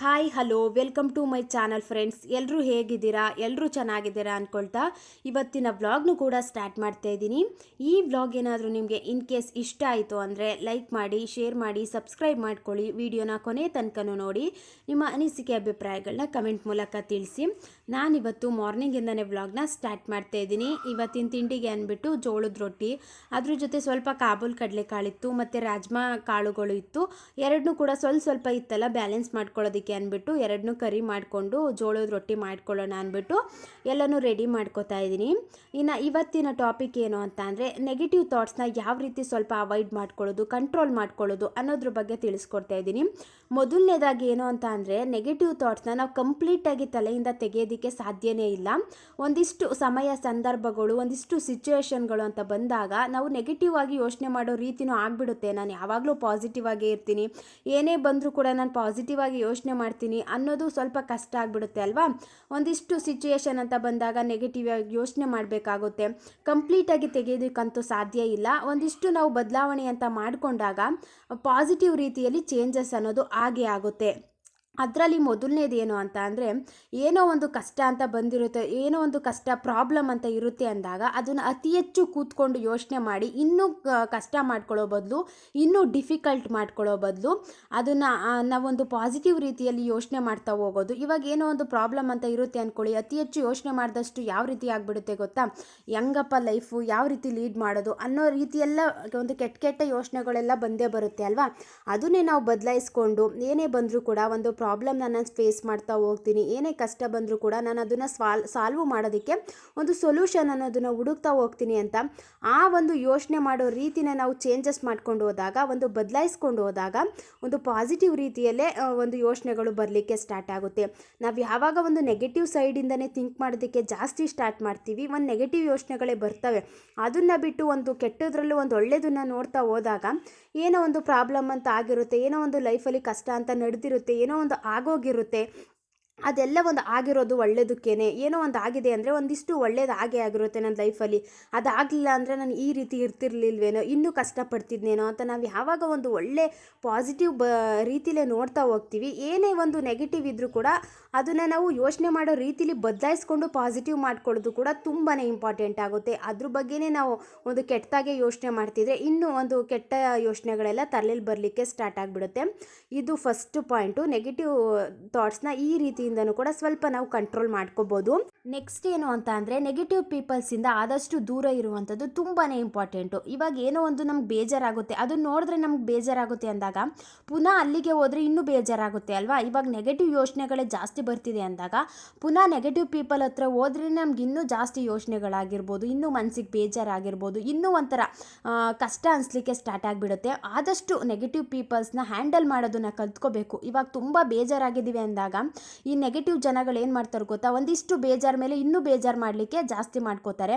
Hi hello welcome to my channel friends. ಎಲ್ಲರೂ ಹೇಗಿದ್ದೀರಾ? ಎಲ್ಲರೂ ಚೆನ್ನಾಗಿದ್ದೀರಾ ಅಂದ್ಕೊಳ್ತಾ ಇವತ್ತಿನ ವ್ಲಾಗ್ನು ಕೂಡ ಸ್ಟಾರ್ಟ್ ಮಾಡ್ತಾ ಇದ್ದೀನಿ. ಈ ವ್ಲಾಗ್ ಏನಾದರೂ ನಿಮಗೆ ಇನ್ ಕೇಸ್ ಇಷ್ಟ ಆಯಿತು ಅಂದರೆ ಲೈಕ್ ಮಾಡಿ, ಶೇರ್ ಮಾಡಿ, ಸಬ್ಸ್ಕ್ರೈಬ್ ಮಾಡ್ಕೊಳ್ಳಿ. ವಿಡಿಯೋನ ಕೊನೆ ತನಕನೂ ನೋಡಿ. ನಿಮ್ಮ ಅನಿಸಿಕೆ ಅಭಿಪ್ರಾಯಗಳನ್ನ ಕಮೆಂಟ್ ಮೂಲಕ ತಿಳಿಸಿ. ನಾನಿವತ್ತು ಮಾರ್ನಿಂಗಿಂದನೇ ವ್ಲಾಗ್ನ ಸ್ಟಾರ್ಟ್ ಮಾಡ್ತಾ ಇದ್ದೀನಿ. ಇವತ್ತಿನ ತಿಂಡಿಗೆ ಅಂದ್ಬಿಟ್ಟು ಜೋಳದ ರೊಟ್ಟಿ, ಅದ್ರ ಜೊತೆ ಸ್ವಲ್ಪ ಕಾಬೂಲ್ ಕಡಲೆಕಾಳಿತ್ತು ಮತ್ತು ರಾಜ್ಮಾ ಕಾಳುಗಳು ಇತ್ತು. ಎರಡನ್ನೂ ಕೂಡ ಸ್ವಲ್ಪ ಇತ್ತಲ್ಲ, ಬ್ಯಾಲೆನ್ಸ್ ಮಾಡ್ಕೊಳ್ಳೋದಕ್ಕೆ ಅಂದ್ಬಿಟ್ಟು ಎರಡನ್ನೂ ಕರಿ ಮಾಡಿಕೊಂಡು ಜೋಳದ ರೊಟ್ಟಿ ಮಾಡ್ಕೊಳ್ಳೋಣ ಅಂದ್ಬಿಟ್ಟು ಎಲ್ಲನೂ ರೆಡಿ ಮಾಡ್ಕೋತಾ ಇದ್ದೀನಿ. ಇನ್ನು ಇವತ್ತಿನ ಟಾಪಿಕ್ ಏನು ಅಂತ ಅಂದರೆ ನೆಗೆಟಿವ್ ಥಾಟ್ಸ್ನ ಯಾವ ರೀತಿ ಸ್ವಲ್ಪ ಅವಾಯ್ಡ್ ಮಾಡ್ಕೊಳ್ಳೋದು, ಕಂಟ್ರೋಲ್ ಮಾಡ್ಕೊಳ್ಳೋದು ಅನ್ನೋದ್ರ ಬಗ್ಗೆ ತಿಳಿಸ್ಕೊಡ್ತಾ ಇದ್ದೀನಿ. ಮೊದಲನೇದಾಗಿ ಏನು ಅಂತ ಅಂದರೆ ನೆಗೆಟಿವ್ ಥಾಟ್ಸ್ನ ನಾವು ಕಂಪ್ಲೀಟಾಗಿ ತಲೆಯಿಂದ ತೆಗೆಯೋದಕ್ಕೆ ಸಾಧ್ಯನೇ ಇಲ್ಲ. ಒಂದಿಷ್ಟು ಸಮಯ, ಸಂದರ್ಭಗಳು, ಒಂದಿಷ್ಟು ಸಿಚುವೇಶನ್ಗಳು ಅಂತ ಬಂದಾಗ ನಾವು ನೆಗೆಟಿವ್ ಆಗಿ ಯೋಚನೆ ಮಾಡೋ ರೀತಿನೂ ಆಗಿಬಿಡುತ್ತೆ. ನಾನು ಯಾವಾಗಲೂ ಪಾಸಿಟಿವ್ ಆಗೇ ಇರ್ತೀನಿ, ಏನೇ ಬಂದರೂ ಕೂಡ ನಾನು ಪಾಸಿಟಿವ್ ಆಗಿ ಯೋಚನೆ ಮಾಡ್ತೀನಿ ಅನ್ನೋದು ಸ್ವಲ್ಪ ಕಷ್ಟ ಆಗಿಬಿಡುತ್ತೆ ಅಲ್ವಾ. ಒಂದಿಷ್ಟು ಸಿಚುಯೇಷನ್ ಅಂತ ಬಂದಾಗ ನೆಗೆಟಿವ್ ಆಗಿ ಯೋಚನೆ ಮಾಡಬೇಕಾಗುತ್ತೆ. ಕಂಪ್ಲೀಟಾಗಿ ತೆಗೆಯೋದಕ್ಕಂತೂ ಸಾಧ್ಯ ಇಲ್ಲ. ಒಂದಿಷ್ಟು ನಾವು ಬದಲಾವಣೆ ಅಂತ ಮಾಡಿಕೊಂಡಾಗ ಪಾಸಿಟಿವ್ ರೀತಿಯಲ್ಲಿ ಚೇಂಜಸ್ ಅನ್ನೋದು ಆಗೇ ಆಗುತ್ತೆ. ಅದರಲ್ಲಿ ಮೊದಲನೇದು ಏನು ಅಂತ ಅಂದರೆ, ಏನೋ ಒಂದು ಕಷ್ಟ ಅಂತ ಬಂದಿರುತ್ತೆ, ಏನೋ ಒಂದು ಕಷ್ಟ ಪ್ರಾಬ್ಲಮ್ ಅಂತ ಇರುತ್ತೆ ಅಂದಾಗ ಅದನ್ನು ಅತಿ ಹೆಚ್ಚು ಕೂತ್ಕೊಂಡು ಯೋಚನೆ ಮಾಡಿ ಇನ್ನೂ ಕಷ್ಟ ಮಾಡ್ಕೊಳ್ಳೋ ಬದಲು, ಇನ್ನೂ ಡಿಫಿಕಲ್ಟ್ ಮಾಡ್ಕೊಳ್ಳೋ ಬದಲು ಅದನ್ನು ನಾವೊಂದು ಪಾಸಿಟಿವ್ ರೀತಿಯಲ್ಲಿ ಯೋಚನೆ ಮಾಡ್ತಾ ಹೋಗೋದು. ಇವಾಗ ಏನೋ ಒಂದು ಪ್ರಾಬ್ಲಮ್ ಅಂತ ಇರುತ್ತೆ ಅಂದ್ಕೊಳ್ಳಿ, ಅತಿ ಹೆಚ್ಚು ಯೋಚನೆ ಮಾಡಿದಷ್ಟು ಯಾವ ರೀತಿ ಆಗಿಬಿಡುತ್ತೆ ಗೊತ್ತಾ, ಹೆಂಗಪ್ಪ ಲೈಫು, ಯಾವ ರೀತಿ ಲೀಡ್ ಮಾಡೋದು ಅನ್ನೋ ರೀತಿಯೆಲ್ಲ ಒಂದು ಕೆಟ್ಟ ಯೋಚನೆಗಳೆಲ್ಲ ಬಂದೇ ಬರುತ್ತೆ ಅಲ್ವಾ. ಅದನ್ನೇ ನಾವು ಬದಲಾಯಿಸ್ಕೊಂಡು ಏನೇ ಬಂದರೂ ಕೂಡ ಒಂದು ಪ್ರಾಬ್ಲಮ್ನ ನಾನು ಫೇಸ್ ಮಾಡ್ತಾ ಹೋಗ್ತೀನಿ. ಏನೇ ಕಷ್ಟ ಬಂದರೂ ಕೂಡ ನಾನು ಅದನ್ನು ಸಾಲ್ವ್ ಮಾಡೋದಕ್ಕೆ ಒಂದು ಸೊಲ್ಯೂಷನ್ ಅನ್ನೋದನ್ನು ಹುಡುಕ್ತಾ ಹೋಗ್ತೀನಿ ಅಂತ ಆ ಒಂದು ಯೋಚನೆ ಮಾಡೋ ರೀತಿನ ನಾವು ಚೇಂಜಸ್ ಮಾಡ್ಕೊಂಡು ಹೋದಾಗ, ಒಂದು ಬದಲಾಯಿಸ್ಕೊಂಡು ಹೋದಾಗ ಒಂದು ಪಾಸಿಟಿವ್ ರೀತಿಯಲ್ಲೇ ಒಂದು ಯೋಚನೆಗಳು ಬರಲಿಕ್ಕೆ ಸ್ಟಾರ್ಟ್ ಆಗುತ್ತೆ. ನಾವು ಯಾವಾಗ ಒಂದು ನೆಗೆಟಿವ್ ಸೈಡಿಂದನೇ ಥಿಂಕ್ ಮಾಡೋದಕ್ಕೆ ಜಾಸ್ತಿ ಸ್ಟಾರ್ಟ್ ಮಾಡ್ತೀವಿ, ಒಂದು ನೆಗೆಟಿವ್ ಯೋಚನೆಗಳೇ ಬರ್ತವೆ. ಅದನ್ನು ಬಿಟ್ಟು ಒಂದು ಕೆಟ್ಟದ್ರಲ್ಲೂ ಒಂದು ಒಳ್ಳೆಯದನ್ನು ನೋಡ್ತಾ ಹೋದಾಗ ಏನೋ ಒಂದು ಪ್ರಾಬ್ಲಮ್ ಅಂತ ಆಗಿರುತ್ತೆ, ಏನೋ ಒಂದು ಲೈಫಲ್ಲಿ ಕಷ್ಟ ಅಂತ ನಡೆದಿರುತ್ತೆ, ಏನೋ ಒಂದು ಆಗೋಗಿರುತ್ತೆ, ಅದೆಲ್ಲ ಒಂದು ಆಗಿರೋದು ಒಳ್ಳೇದಕ್ಕೇನೆ. ಏನೋ ಒಂದು ಆಗಿದೆ ಅಂದರೆ ಒಂದಿಷ್ಟು ಒಳ್ಳೇದು ಆಗಿರುತ್ತೆ ನನ್ನ ಲೈಫಲ್ಲಿ. ಅದಾಗಲಿಲ್ಲ ಅಂದರೆ ನಾನು ಈ ರೀತಿ ಇರ್ತಿರ್ಲಿಲ್ವೇನೋ, ಇನ್ನೂ ಕಷ್ಟಪಡ್ತಿದ್ನೇನೋ ಅಂತ ನಾವು ಯಾವಾಗ ಒಂದು ಒಳ್ಳೆ ಪಾಸಿಟಿವ್ ರೀತಿಲೇ ನೋಡ್ತಾ ಹೋಗ್ತೀವಿ, ಏನೇ ಒಂದು ನೆಗೆಟಿವ್ ಇದ್ದರೂ ಕೂಡ ಅದನ್ನು ನಾವು ಯೋಚನೆ ಮಾಡೋ ರೀತಿಲಿ ಬದಲಾಯಿಸ್ಕೊಂಡು ಪಾಸಿಟಿವ್ ಮಾಡ್ಕೊಳ್ಳೋದು ಕೂಡ ತುಂಬಾ ಇಂಪಾರ್ಟೆಂಟ್ ಆಗುತ್ತೆ. ಅದ್ರ ಬಗ್ಗೆನೇ ನಾವು ಒಂದು ಕೆಟ್ಟದಾಗೆ ಯೋಚನೆ ಮಾಡ್ತಿದ್ರೆ ಇನ್ನೂ ಒಂದು ಕೆಟ್ಟ ಯೋಚನೆಗಳೆಲ್ಲ ತಲೆಯಲ್ಲಿ ಬರಲಿಕ್ಕೆ ಸ್ಟಾರ್ಟ್ ಆಗಿಬಿಡುತ್ತೆ. ಇದು ಫಸ್ಟ್ ಪಾಯಿಂಟು. ನೆಗೆಟಿವ್ ಥಾಟ್ಸ್ನ ಈ ರೀತಿಯಿಂದನೂ ಕೂಡ ಸ್ವಲ್ಪ ನಾವು ಕಂಟ್ರೋಲ್ ಮಾಡ್ಕೋಬೋದು. ನೆಕ್ಸ್ಟ್ ಏನು ಅಂತ ಅಂದರೆ ನೆಗೆಟಿವ್ ಪೀಪಲ್ಸಿಂದ ಆದಷ್ಟು ದೂರ ಇರುವಂಥದ್ದು ತುಂಬಾ ಇಂಪಾರ್ಟೆಂಟು. ಇವಾಗ ಏನೋ ಒಂದು ನಮ್ಗೆ ಬೇಜಾರಾಗುತ್ತೆ, ಅದನ್ನು ನೋಡಿದ್ರೆ ನಮ್ಗೆ ಬೇಜಾರಾಗುತ್ತೆ ಅಂದಾಗ ಪುನಃ ಅಲ್ಲಿಗೆ ಹೋದರೆ ಇನ್ನೂ ಬೇಜಾರಾಗುತ್ತೆ ಅಲ್ವಾ. ಇವಾಗ ನೆಗೆಟಿವ್ ಯೋಚನೆಗಳೇ ಜಾಸ್ತಿ ಬರ್ತಿದೆ ಅಂದಾಗ ಪುನಃ ನೆಗೆಟಿವ್ ಪೀಪಲ್ ಹತ್ರ ಹೋದ್ರೆ ನಮ್ಗೆ ಇನ್ನೂ ಜಾಸ್ತಿ ಯೋಚನೆಗಳಾಗಿರ್ಬೋದು, ಇನ್ನೂ ಮನಸ್ಸಿಗೆ ಬೇಜಾರಾಗಿರ್ಬೋದು, ಇನ್ನೂ ಒಂಥರ ಕಷ್ಟ ಅನಿಸ್ಲಿಕ್ಕೆ ಸ್ಟಾರ್ಟ್ ಆಗಿಬಿಡುತ್ತೆ. ಆದಷ್ಟು ನೆಗೆಟಿವ್ ಪೀಪಲ್ಸ್ನ ಹ್ಯಾಂಡಲ್ ಮಾಡೋದನ್ನು ಕಲ್ತ್ಕೋಬೇಕು. ಇವಾಗ ತುಂಬ ಬೇಜಾರಾಗಿದ್ದೀವಿ ಅಂದಾಗ ಈ ನೆಗೆಟಿವ್ ಜನಗಳು ಏನು ಮಾಡ್ತಾರೆ ಗೊತ್ತಾ, ಒಂದಿಷ್ಟು ಬೇಜಾರ ಮೇಲೆ ಇನ್ನೂ ಬೇಜಾರು ಮಾಡಲಿಕ್ಕೆ ಜಾಸ್ತಿ ಮಾಡ್ಕೋತಾರೆ.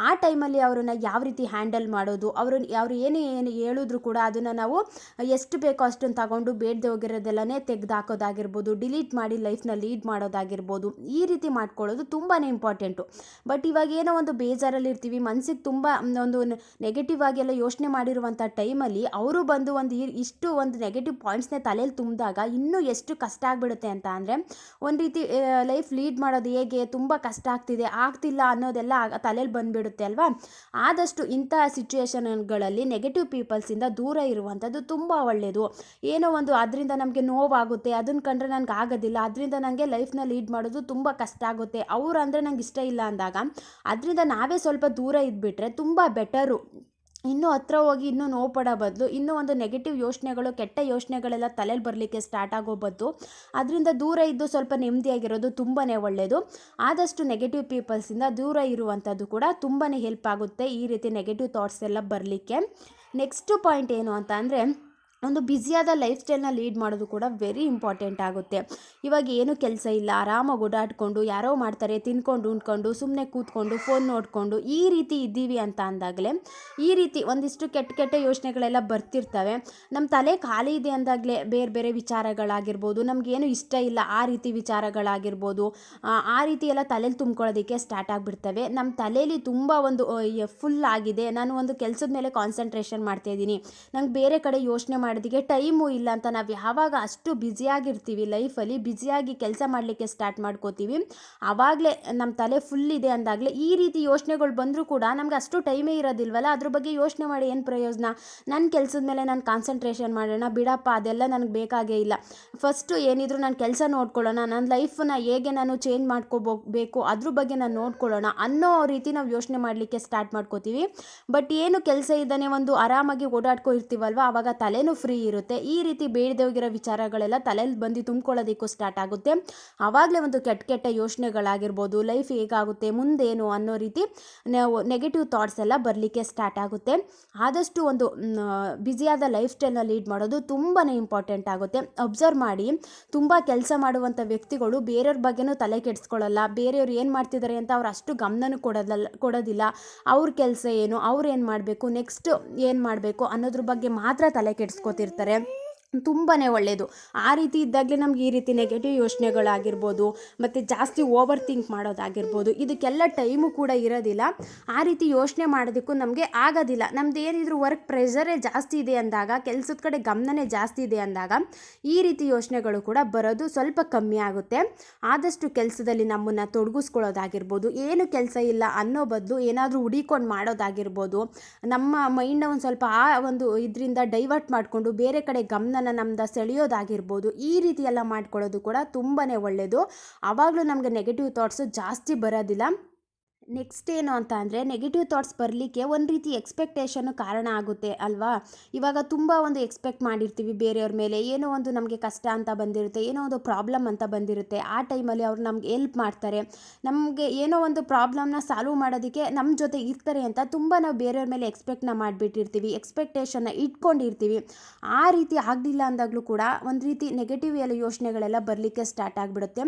ಆ ಟೈಮಲ್ಲಿ ಅವರನ್ನು ಯಾವ ರೀತಿ ಹ್ಯಾಂಡಲ್ ಮಾಡೋದು, ಅವರು ಏನು ಹೇಳಿದ್ರು ಕೂಡ ಅದನ್ನು ನಾವು ಎಷ್ಟು ಬೇಕೋ ಅಷ್ಟನ್ನು ತಗೊಂಡು ಬೇಡದೆ ಹೋಗಿರೋದೆಲ್ಲನೇ ತೆಗೆದುಹಾಕೋದಾಗಿರ್ಬೋದು, ಡಿಲೀಟ್ ಮಾಡಿ ಲೈಫ್ನ ಲೀಡ್ ಮಾಡೋದಾಗಿರ್ಬೋದು, ಈ ರೀತಿ ಮಾಡ್ಕೊಳ್ಳೋದು ತುಂಬಾ ಇಂಪಾರ್ಟೆಂಟು. ಬಟ್ ಇವಾಗ ಏನೋ ಒಂದು ಬೇಜಾರಲ್ಲಿ ಇರ್ತೀವಿ, ಮನಸ್ಸಿಗೆ ತುಂಬ ಒಂದು ನೆಗೆಟಿವ್ ಆಗಿ ಎಲ್ಲ ಯೋಚನೆ ಮಾಡಿರುವಂಥ ಟೈಮಲ್ಲಿ ಅವರು ಬಂದು ಇಷ್ಟು ಒಂದು ನೆಗೆಟಿವ್ ಪಾಯಿಂಟ್ಸ್ನೇ ತಲೆಯಲ್ಲಿ ತುಂಬಿದಾಗ ಇನ್ನೂ ಎಷ್ಟು ಕಷ್ಟ ಆಗಿಬಿಡುತ್ತೆ ಅಂತ ಅಂದರೆ, ಒಂದು ರೀತಿ ಲೈಫ್ ಲೀಡ್ ಮಾಡೋದು ಹೇಗೆ, ತುಂಬ ಕಷ್ಟ ಆಗ್ತಿಲ್ಲ ಅನ್ನೋದೆಲ್ಲ ತಲೆಯಲ್ಲಿ ಬಂದುಬಿಡುತ್ತೆ ಅಲ್ವಾ. ಆದಷ್ಟು ಇಂಥ ಸಿಚುವೇಶನ್ಗಳಲ್ಲಿ ನೆಗೆಟಿವ್ ಪೀಪಲ್ಸಿಂದ ದೂರ ಇರುವಂಥದ್ದು ತುಂಬ ಒಳ್ಳೆಯದು. ಏನೋ ಒಂದು ಅದರಿಂದ ನಮಗೆ ನೋವಾಗುತ್ತೆ, ಅದನ್ನು ಕಂಡ್ರೆ ನನಗೆ ಆಗೋದಿಲ್ಲ, ಅದರಿಂದ ನನಗೆ ಲೈಫ್ನ ಲೀಡ್ ಮಾಡೋದು ತುಂಬ ಕಷ್ಟ ಆಗುತ್ತೆ, ಅವ್ರು ಅಂದರೆ ನಂಗೆ ಇಷ್ಟ ಇಲ್ಲ ಅಂದಾಗ ಅದರಿಂದ ನಾವೇ ಸ್ವಲ್ಪ ದೂರ ಇದ್ಬಿಟ್ರೆ ತುಂಬ ಬೆಟರು. ಇನ್ನೂ ಹತ್ರ ಹೋಗಿ ಇನ್ನೂ ನೋವು ಪಡೋ ಬದಲು ಇನ್ನೂ ಒಂದು ನೆಗೆಟಿವ್ ಯೋಚನೆಗಳು, ಕೆಟ್ಟ ಯೋಚನೆಗಳೆಲ್ಲ ತಲೆಯಲ್ಲಿ ಬರಲಿಕ್ಕೆ ಸ್ಟಾರ್ಟ್ ಆಗೋ ಬದಲು ಅದರಿಂದ ದೂರ ಇದ್ದು ಸ್ವಲ್ಪ ನೆಮ್ಮದಿಯಾಗಿರೋದು ತುಂಬಾ ಒಳ್ಳೆಯದು. ಆದಷ್ಟು ನೆಗೆಟಿವ್ ಪೀಪಲ್ಸಿಂದ ದೂರ ಇರುವಂಥದ್ದು ಕೂಡ ತುಂಬಾ ಹೆಲ್ಪ್ ಆಗುತ್ತೆ ಈ ರೀತಿ ನೆಗೆಟಿವ್ ಥಾಟ್ಸ್ ಎಲ್ಲ ಬರಲಿಕ್ಕೆ. ನೆಕ್ಸ್ಟ್ ಪಾಯಿಂಟ್ ಏನು ಅಂತ ಅಂದರೆ, ಒಂದು ಬ್ಯುಸಿಯಾದ ಲೈಫ್ ಸ್ಟೈಲ್ನ ಲೀಡ್ ಮಾಡೋದು ಕೂಡ ವೆರಿ ಇಂಪಾರ್ಟೆಂಟ್ ಆಗುತ್ತೆ. ಇವಾಗ ಏನು ಕೆಲಸ ಇಲ್ಲ, ಆರಾಮಾಗಿ ಓಡಾಡಿಕೊಂಡು ಯಾರೋ ಮಾಡ್ತಾರೆ, ತಿನ್ಕೊಂಡು ಉಂಡ್ಕೊಂಡು ಸುಮ್ಮನೆ ಕೂತ್ಕೊಂಡು ಫೋನ್ ನೋಡಿಕೊಂಡು ಈ ರೀತಿ ಇದ್ದೀವಿ ಅಂತ ಅಂದಾಗಲೇ ಈ ರೀತಿ ಒಂದಿಷ್ಟು ಕೆಟ್ಟ ಯೋಚನೆಗಳೆಲ್ಲ ಬರ್ತಿರ್ತವೆ. ನಮ್ಮ ತಲೆ ಖಾಲಿ ಇದೆ ಅಂದಾಗಲೇ ಬೇರೆ ವಿಚಾರಗಳಾಗಿರ್ಬೋದು, ನಮಗೇನು ಇಷ್ಟ ಇಲ್ಲ ಆ ರೀತಿ ವಿಚಾರಗಳಾಗಿರ್ಬೋದು, ಆ ರೀತಿ ಎಲ್ಲ ತಲೆಯಲ್ಲಿ ತುಂಬ್ಕೊಳ್ಳೋದಕ್ಕೆ ಸ್ಟಾರ್ಟ್ ಆಗಿಬಿಡ್ತವೆ. ನಮ್ಮ ತಲೆಯಲ್ಲಿ ತುಂಬ ಒಂದು ಫುಲ್ ಆಗಿದೆ, ನಾನು ಒಂದು ಕೆಲಸದ ಮೇಲೆ ಕಾನ್ಸಂಟ್ರೇಷನ್ ಮಾಡ್ತಾಯಿದ್ದೀನಿ, ನಂಗೆ ಬೇರೆ ಕಡೆ ಯೋಚನೆ ಮಾಡೋದಕ್ಕೆ ಟೈಮು ಇಲ್ಲ ಅಂತ ನಾವು ಯಾವಾಗ ಅಷ್ಟು ಬ್ಯುಸಿಯಾಗಿರ್ತೀವಿ ಲೈಫಲ್ಲಿ, ಬ್ಯುಸಿಯಾಗಿ ಕೆಲಸ ಮಾಡಲಿಕ್ಕೆ ಸ್ಟಾರ್ಟ್ ಮಾಡ್ಕೋತೀವಿ, ಆವಾಗಲೇ ನಮ್ಮ ತಲೆ ಫುಲ್ ಇದೆ ಅಂದಾಗಲೇ ಈ ರೀತಿ ಯೋಚನೆಗಳು ಬಂದರೂ ಕೂಡ ನಮ್ಗೆ ಅಷ್ಟು ಟೈಮೇ ಇರೋದಿಲ್ವಲ್ಲ, ಅದ್ರ ಬಗ್ಗೆ ಯೋಚನೆ ಮಾಡಿ ಏನು ಪ್ರಯೋಜನ. ನನ್ನ ಕೆಲಸದ ಮೇಲೆ ನಾನು ಕಾನ್ಸಂಟ್ರೇಷನ್ ಮಾಡೋಣ ಬಿಡಪ್ಪ, ಅದೆಲ್ಲ ನನಗೆ ಬೇಕಾಗೇ ಇಲ್ಲ, ಫಸ್ಟು ಏನಿದ್ರು ನಾನು ಕೆಲಸ ನೋಡ್ಕೊಳ್ಳೋಣ, ನನ್ನ ಲೈಫನ್ನ ಹೇಗೆ ನಾನು ಚೇಂಜ್ ಮಾಡ್ಕೋಬೇಕು ಅದ್ರ ಬಗ್ಗೆ ನಾನು ನೋಡ್ಕೊಳ್ಳೋಣ ಅನ್ನೋ ರೀತಿ ನಾವು ಯೋಚನೆ ಮಾಡಲಿಕ್ಕೆ ಸ್ಟಾರ್ಟ್ ಮಾಡ್ಕೋತೀವಿ. ಬಟ್ ಏನು ಕೆಲಸ ಇದ್ದಾನೆ ಒಂದು ಆರಾಮಾಗಿ ಓಡಾಡ್ಕೊ ಇರ್ತೀವಲ್ವ, ಆವಾಗ ತಲೆನೂ ಫ್ರೀ ಇರುತ್ತೆ. ಈ ರೀತಿ ಬೇಡದೆ ಹೋಗಿರೋ ವಿಚಾರಗಳೆಲ್ಲ ತಲೆಯಲ್ಲಿ ಬಂದು ತುಂಬ್ಕೊಳ್ಳೋದಕ್ಕೂ ಸ್ಟಾರ್ಟ್ ಆಗುತ್ತೆ. ಆವಾಗಲೇ ಒಂದು ಕೆಟ್ಟ ಕೆಟ್ಟ ಯೋಚನೆಗಳಾಗಿರ್ಬೋದು, ಲೈಫ್ ಹೇಗಾಗುತ್ತೆ ಮುಂದೇನು ಅನ್ನೋ ರೀತಿ ನಾವು ನೆಗೆಟಿವ್ ಥಾಟ್ಸ್ ಎಲ್ಲ ಬರಲಿಕ್ಕೆ ಸ್ಟಾರ್ಟ್ ಆಗುತ್ತೆ. ಆದಷ್ಟು ಒಂದು ಬ್ಯುಸಿಯಾದ ಲೈಫ್ ಸ್ಟೈಲ್ನ ಲೀಡ್ ಮಾಡೋದು ತುಂಬಾ ಇಂಪಾರ್ಟೆಂಟ್ ಆಗುತ್ತೆ. ಅಬ್ಸರ್ವ್ ಮಾಡಿ, ತುಂಬ ಕೆಲಸ ಮಾಡುವಂಥ ವ್ಯಕ್ತಿಗಳು ಬೇರೆಯವ್ರ ಬಗ್ಗೆನೂ ತಲೆ ಕೆಡಿಸ್ಕೊಳ್ಳಲ್ಲ, ಬೇರೆಯವ್ರು ಏನು ಮಾಡ್ತಿದ್ದಾರೆ ಅಂತ ಅವ್ರು ಅಷ್ಟು ಗಮನನೂ ಕೊಡೋದಿಲ್ಲ. ಅವ್ರ ಕೆಲಸ ಏನು, ಅವ್ರು ಏನು ಮಾಡಬೇಕು, ನೆಕ್ಸ್ಟ್ ಏನು ಮಾಡಬೇಕು ಅನ್ನೋದ್ರ ಬಗ್ಗೆ ಮಾತ್ರ ತಲೆ ಕೆಡಿಸ್ಕೊತಿರ್ತಾರೆ. ತುಂಬಾ ಒಳ್ಳೆಯದು. ಆ ರೀತಿ ಇದ್ದಾಗಲೇ ನಮ್ಗೆ ಈ ರೀತಿ ನೆಗೆಟಿವ್ ಯೋಚನೆಗಳಾಗಿರ್ಬೋದು, ಮತ್ತು ಜಾಸ್ತಿ ಓವರ್ ಥಿಂಕ್ ಮಾಡೋದಾಗಿರ್ಬೋದು, ಇದಕ್ಕೆಲ್ಲ ಟೈಮು ಕೂಡ ಇರೋದಿಲ್ಲ. ಆ ರೀತಿ ಯೋಚನೆ ಮಾಡೋದಕ್ಕೂ ನಮಗೆ ಆಗೋದಿಲ್ಲ. ನಮ್ದು ಏನಿದ್ರು ವರ್ಕ್ ಪ್ರೆಷರೇ ಜಾಸ್ತಿ ಇದೆ ಅಂದಾಗ, ಕೆಲಸದ ಕಡೆ ಗಮನನೇ ಜಾಸ್ತಿ ಇದೆ ಅಂದಾಗ ಈ ರೀತಿ ಯೋಚನೆಗಳು ಕೂಡ ಬರೋದು ಸ್ವಲ್ಪ ಕಮ್ಮಿ ಆಗುತ್ತೆ. ಆದಷ್ಟು ಕೆಲಸದಲ್ಲಿ ನಮ್ಮನ್ನು ತೊಡಗಿಸ್ಕೊಳ್ಳೋದಾಗಿರ್ಬೋದು, ಏನು ಕೆಲಸ ಇಲ್ಲ ಅನ್ನೋ ಬದಲು ಏನಾದರೂ ಹುಡಿಕೊಂಡು ಮಾಡೋದಾಗಿರ್ಬೋದು, ನಮ್ಮ ಮೈಂಡ್ನ ಒಂದು ಸ್ವಲ್ಪ ಆ ಒಂದು ಇದರಿಂದ ಡೈವರ್ಟ್ ಮಾಡಿಕೊಂಡು ಬೇರೆ ಕಡೆ ಗಮನ ನಮ್ದು ಸೆಳೆಯೋದಾಗಿರ್ಬೋದು, ಈ ರೀತಿ ಎಲ್ಲ ಮಾಡ್ಕೊಳ್ಳೋದು ಕೂಡ ತುಂಬಾ ಒಳ್ಳೆಯದು. ಆವಾಗಲೂ ನಮಗೆ ನೆಗೆಟಿವ್ ಥಾಟ್ಸು ಜಾಸ್ತಿ ಬರೋದಿಲ್ಲ. ನೆಕ್ಸ್ಟ್ ಏನು ಅಂತ ಅಂದರೆ, ನೆಗೆಟಿವ್ ಥಾಟ್ಸ್ ಬರಲಿಕ್ಕೆ ಒಂದು ರೀತಿ ಎಕ್ಸ್ಪೆಕ್ಟೇಷನ್ನು ಕಾರಣ ಆಗುತ್ತೆ ಅಲ್ವಾ. ಇವಾಗ ತುಂಬ ಒಂದು ಎಕ್ಸ್ಪೆಕ್ಟ್ ಮಾಡಿರ್ತೀವಿ ಬೇರೆಯವ್ರ ಮೇಲೆ, ಏನೋ ಒಂದು ನಮಗೆ ಕಷ್ಟ ಅಂತ ಬಂದಿರುತ್ತೆ, ಏನೋ ಒಂದು ಪ್ರಾಬ್ಲಮ್ ಅಂತ ಬಂದಿರುತ್ತೆ. ಆ ಟೈಮಲ್ಲಿ ಅವ್ರು ನಮ್ಗೆ ಹೆಲ್ಪ್ ಮಾಡ್ತಾರೆ, ನಮಗೆ ಏನೋ ಒಂದು ಪ್ರಾಬ್ಲಮ್ನ ಸಾಲ್ವ್ ಮಾಡೋದಕ್ಕೆ ನಮ್ಮ ಜೊತೆ ಇರ್ತಾರೆ ಅಂತ ತುಂಬ ನಾವು ಬೇರೆಯವ್ರ ಮೇಲೆ ಎಕ್ಸ್ಪೆಕ್ಟ್ನ ಮಾಡಿಬಿಟ್ಟಿರ್ತೀವಿ, ಎಕ್ಸ್ಪೆಕ್ಟೇಷನ್ನ ಇಟ್ಕೊಂಡಿರ್ತೀವಿ. ಆ ರೀತಿ ಆಗಲಿಲ್ಲ ಅಂದಾಗಲೂ ಕೂಡ ಒಂದು ರೀತಿ ನೆಗೆಟಿವ್ ಎಲ್ಲ ಯೋಚನೆಗಳೆಲ್ಲ ಬರಲಿಕ್ಕೆ ಸ್ಟಾರ್ಟ್ ಆಗಿಬಿಡುತ್ತೆ.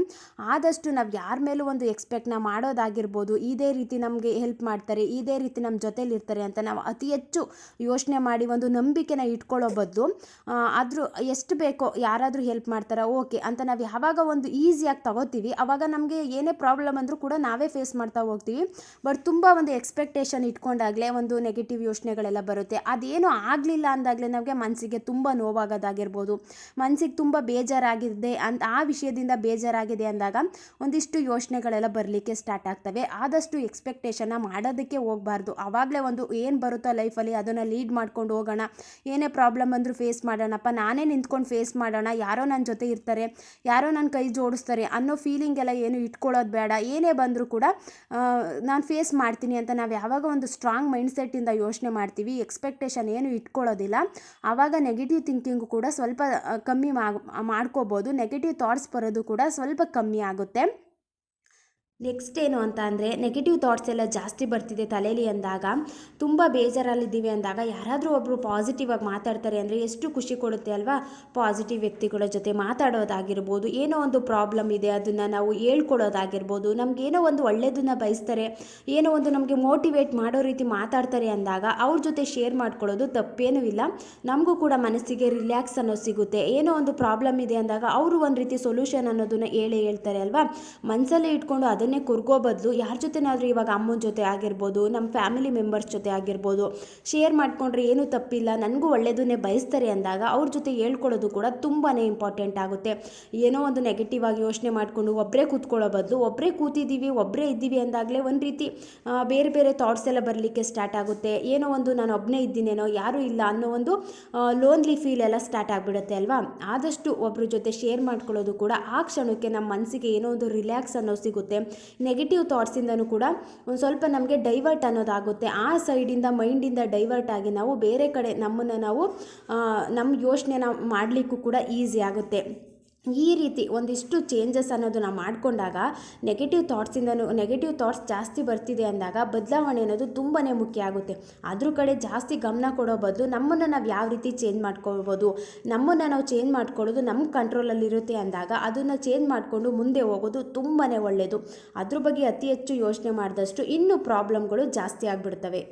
ಆದಷ್ಟು ನಾವು ಯಾರ ಮೇಲೂ ಒಂದು ಎಕ್ಸ್ಪೆಕ್ಟ್ನ ಮಾಡೋದಾಗಿರ್ಬೋದು, ಇದೇ ರೀತಿ ನಮಗೆ ಹೆಲ್ಪ್ ಮಾಡ್ತಾರೆ, ಇದೇ ರೀತಿ ನಮ್ಮ ಜೊತೇಲಿ ಇರ್ತಾರೆ ಅಂತ ನಾವು ಅತಿ ಹೆಚ್ಚು ಯೋಚನೆ ಮಾಡಿ ಒಂದು ನಂಬಿಕೆನ ಇಟ್ಕೊಳ್ಳೋ ಬದಲು, ಆದರೂ ಎಷ್ಟು ಬೇಕೋ ಯಾರಾದರೂ ಹೆಲ್ಪ್ ಮಾಡ್ತಾರಾ ಓಕೆ ಅಂತ ನಾವು ಯಾವಾಗ ಒಂದು ಈಸಿಯಾಗಿ ತಗೋತೀವಿ, ಆವಾಗ ನಮಗೆ ಏನೇ ಪ್ರಾಬ್ಲಮ್ ಅಂದರೂ ಕೂಡ ನಾವೇ ಫೇಸ್ ಮಾಡ್ತಾ ಹೋಗ್ತೀವಿ. ಬಟ್ ತುಂಬ ಒಂದು ಎಕ್ಸ್ಪೆಕ್ಟೇಷನ್ ಇಟ್ಕೊಂಡಾಗಲೇ ಒಂದು ನೆಗೆಟಿವ್ ಯೋಚನೆಗಳೆಲ್ಲ ಬರುತ್ತೆ. ಅದೇನೂ ಆಗಲಿಲ್ಲ ಅಂದಾಗಲೇ ನಮಗೆ ಮನಸ್ಸಿಗೆ ತುಂಬ ನೋವಾಗೋದಾಗಿರ್ಬೋದು, ಮನಸ್ಸಿಗೆ ತುಂಬ ಬೇಜಾರಾಗಿದೆ ಅಂತ ಆ ವಿಷಯದಿಂದ ಬೇಜಾರಾಗಿದೆ ಅಂದಾಗ ಒಂದಿಷ್ಟು ಯೋಚನೆಗಳೆಲ್ಲ ಬರಲಿಕ್ಕೆ ಸ್ಟಾರ್ಟ್ ಆಗ್ತವೆ. ಆದಷ್ಟು ಎಕ್ಸ್ಪೆಕ್ಟೇಷನ್ನ ಮಾಡೋದಕ್ಕೆ ಹೋಗಬಾರ್ದು. ಆವಾಗಲೇ ಒಂದು ಏನು ಬರುತ್ತೋ ಲೈಫಲ್ಲಿ ಅದನ್ನು ಲೀಡ್ ಮಾಡ್ಕೊಂಡು ಹೋಗೋಣ, ಏನೇ ಪ್ರಾಬ್ಲಮ್ ಅಂದರೂ ಫೇಸ್ ಮಾಡೋಣಪ್ಪ, ನಾನೇ ನಿಂತ್ಕೊಂಡು ಫೇಸ್ ಮಾಡೋಣ, ಯಾರೋ ನನ್ನ ಜೊತೆ ಇರ್ತಾರೆ, ಯಾರೋ ನನ್ನ ಕೈ ಜೋಡಿಸ್ತಾರೆ ಅನ್ನೋ ಫೀಲಿಂಗ್ ಎಲ್ಲ ಏನು ಇಟ್ಕೊಳ್ಳೋದು ಬೇಡ. ಏನೇ ಬಂದರೂ ಕೂಡ ನಾನು ಫೇಸ್ ಮಾಡ್ತೀನಿ ಅಂತ ನಾವು ಯಾವಾಗ ಒಂದು ಸ್ಟ್ರಾಂಗ್ ಮೈಂಡ್ಸೆಟ್ಟಿಂದ ಯೋಚನೆ ಮಾಡ್ತೀವಿ, ಎಕ್ಸ್ಪೆಕ್ಟೇಷನ್ ಏನು ಇಟ್ಕೊಳ್ಳೋದಿಲ್ಲ, ಆವಾಗ ನೆಗೆಟಿವ್ ಥಿಂಕಿಂಗು ಕೂಡ ಸ್ವಲ್ಪ ಕಮ್ಮಿ ಮಾಡ್ಕೋಬೋದು, ನೆಗೆಟಿವ್ ಥಾಟ್ಸ್ ಬರೋದು ಕೂಡ ಸ್ವಲ್ಪ ಕಮ್ಮಿ ಆಗುತ್ತೆ. ನೆಕ್ಸ್ಟ್ ಏನು ಅಂತ ಅಂದರೆ, ನೆಗೆಟಿವ್ ಥಾಟ್ಸ್ ಎಲ್ಲ ಜಾಸ್ತಿ ಬರ್ತಿದೆ ತಲೆಯಲ್ಲಿ ಅಂದಾಗ, ತುಂಬ ಬೇಜಾರಲ್ಲಿದ್ದೀವಿ ಅಂದಾಗ ಯಾರಾದರೂ ಒಬ್ಬರು ಪಾಸಿಟಿವ್ ಆಗಿ ಮಾತಾಡ್ತಾರೆ ಅಂದರೆ ಎಷ್ಟು ಖುಷಿ ಕೊಡುತ್ತೆ ಅಲ್ವಾ. ಪಾಸಿಟಿವ್ ವ್ಯಕ್ತಿಗಳ ಜೊತೆ ಮಾತಾಡೋದಾಗಿರ್ಬೋದು, ಏನೋ ಒಂದು ಪ್ರಾಬ್ಲಮ್ ಇದೆ ಅದನ್ನು ನಾವು ಹೇಳ್ಕೊಡೋದಾಗಿರ್ಬೋದು, ನಮಗೇನೋ ಒಂದು ಒಳ್ಳೆಯದನ್ನು ಬಯಸ್ತಾರೆ, ಏನೋ ಒಂದು ನಮಗೆ ಮೋಟಿವೇಟ್ ಮಾಡೋ ರೀತಿ ಮಾತಾಡ್ತಾರೆ ಅಂದಾಗ ಅವ್ರ ಜೊತೆ ಶೇರ್ ಮಾಡ್ಕೊಳ್ಳೋದು ತಪ್ಪೇನೂ ಇಲ್ಲ. ನಮಗೂ ಕೂಡ ಮನಸ್ಸಿಗೆ ರಿಲ್ಯಾಕ್ಸ್ ಅನ್ನೋದು ಸಿಗುತ್ತೆ. ಏನೋ ಒಂದು ಪ್ರಾಬ್ಲಮ್ ಇದೆ ಅಂದಾಗ ಅವರು ಒಂದು ರೀತಿ ಸೊಲ್ಯೂಷನ್ ಅನ್ನೋದನ್ನು ಹೇಳ್ತಾರೆ ಅಲ್ವಾ. ಮನಸ್ಸಲ್ಲೇ ಇಟ್ಕೊಂಡು ಅದನ್ನೇ ಕುರ್ಗೋ ಬದಲು ಯಾರ ಜೊತೆನಾದರೂ, ಇವಾಗ ಅಮ್ಮನ ಜೊತೆ ಆಗಿರ್ಬೋದು, ನಮ್ಮ ಫ್ಯಾಮಿಲಿ ಮೆಂಬರ್ಸ್ ಜೊತೆ ಆಗಿರ್ಬೋದು, ಶೇರ್ ಮಾಡಿಕೊಂಡ್ರೆ ಏನೂ ತಪ್ಪಿಲ್ಲ, ನನಗೂ ಒಳ್ಳೆಯದನ್ನೇ ಬಯಸ್ತಾರೆ ಅಂದಾಗ ಅವ್ರ ಜೊತೆ ಹೇಳ್ಕೊಳ್ಳೋದು ಕೂಡ ತುಂಬಾ ಇಂಪಾರ್ಟೆಂಟ್ ಆಗುತ್ತೆ. ಏನೋ ಒಂದು ನೆಗೆಟಿವ್ ಆಗಿ ಯೋಚನೆ ಮಾಡಿಕೊಂಡು ಒಬ್ಬರೇ ಕೂತ್ಕೊಳ್ಳೋ ಬದಲು, ಒಬ್ಬರೇ ಕೂತಿದ್ದೀವಿ ಒಬ್ಬರೇ ಇದ್ದೀವಿ ಅಂದಾಗಲೇ ಒಂದು ರೀತಿ ಬೇರೆ ಬೇರೆ ಥಾಟ್ಸ್ ಎಲ್ಲ ಬರಲಿಕ್ಕೆ ಸ್ಟಾರ್ಟ್ ಆಗುತ್ತೆ. ಏನೋ ಒಂದು ನಾನು ಒಬ್ಬನೇ ಇದ್ದೀನೇನೋ, ಯಾರೂ ಇಲ್ಲ ಅನ್ನೋ ಒಂದು ಲೋನ್ಲಿ ಫೀಲ್ ಎಲ್ಲ ಸ್ಟಾರ್ಟ್ ಆಗಿಬಿಡುತ್ತೆ ಅಲ್ವಾ. ಆದಷ್ಟು ಒಬ್ಬರ ಜೊತೆ ಶೇರ್ ಮಾಡ್ಕೊಳ್ಳೋದು ಕೂಡ ಆ ಕ್ಷಣಕ್ಕೆ ನಮ್ಮ ಮನಸ್ಸಿಗೆ ಏನೋ ಒಂದು ರಿಲ್ಯಾಕ್ಸ್ ಅನ್ನೋದು ಸಿಗುತ್ತೆ. ನೆಗೆಟಿವ್ ಥಾಟ್ಸಿಂದನೂ ಕೂಡ ಒಂದು ಸ್ವಲ್ಪ ನಮಗೆ ಡೈವರ್ಟ್ ಅನ್ನೋದಾಗುತ್ತೆ. ಆ ಸೈಡಿಂದ ಮೈಂಡಿಂದ ಡೈವರ್ಟ್ ಆಗಿ ನಾವು ಬೇರೆ ಕಡೆ ನಮ್ಮನ್ನು ನಾವು ನಮ್ಮ ಯೋಚನೆನ ಮಾಡಲಿಕ್ಕೂ ಕೂಡ ಈಸಿ ಆಗುತ್ತೆ. ಈ ರೀತಿ ಒಂದಿಷ್ಟು ಚೇಂಜಸ್ ಅನ್ನೋದು ನಾವು ಮಾಡಿಕೊಂಡಾಗ ನೆಗೆಟಿವ್ ಥಾಟ್ಸ್ ಜಾಸ್ತಿ ಬರ್ತಿದೆ ಅಂದಾಗ ಬದಲಾವಣೆ ಅನ್ನೋದು ತುಂಬಾ ಮುಖ್ಯ ಆಗುತ್ತೆ. ಅದ್ರ ಕಡೆ ಜಾಸ್ತಿ ಗಮನ ಕೊಡೋ ಬದಲು ನಮ್ಮನ್ನು ನಾವು ಯಾವ ರೀತಿ ಚೇಂಜ್ ಮಾಡ್ಕೊಳ್ಬೋದು, ನಮ್ಮನ್ನು ನಾವು ಚೇಂಜ್ ಮಾಡ್ಕೊಳ್ಳೋದು ನಮ್ಮ ಕಂಟ್ರೋಲಲ್ಲಿರುತ್ತೆ ಅಂದಾಗ ಅದನ್ನು ಚೇಂಜ್ ಮಾಡಿಕೊಂಡು ಮುಂದೆ ಹೋಗೋದು ತುಂಬಾ ಒಳ್ಳೆಯದು. ಅದ್ರ ಬಗ್ಗೆ ಅತಿ ಹೆಚ್ಚು ಯೋಚನೆ ಮಾಡಿದಷ್ಟು ಇನ್ನೂ ಪ್ರಾಬ್ಲಮ್ಗಳು ಜಾಸ್ತಿ ಆಗಿಬಿಡ್ತವೆ.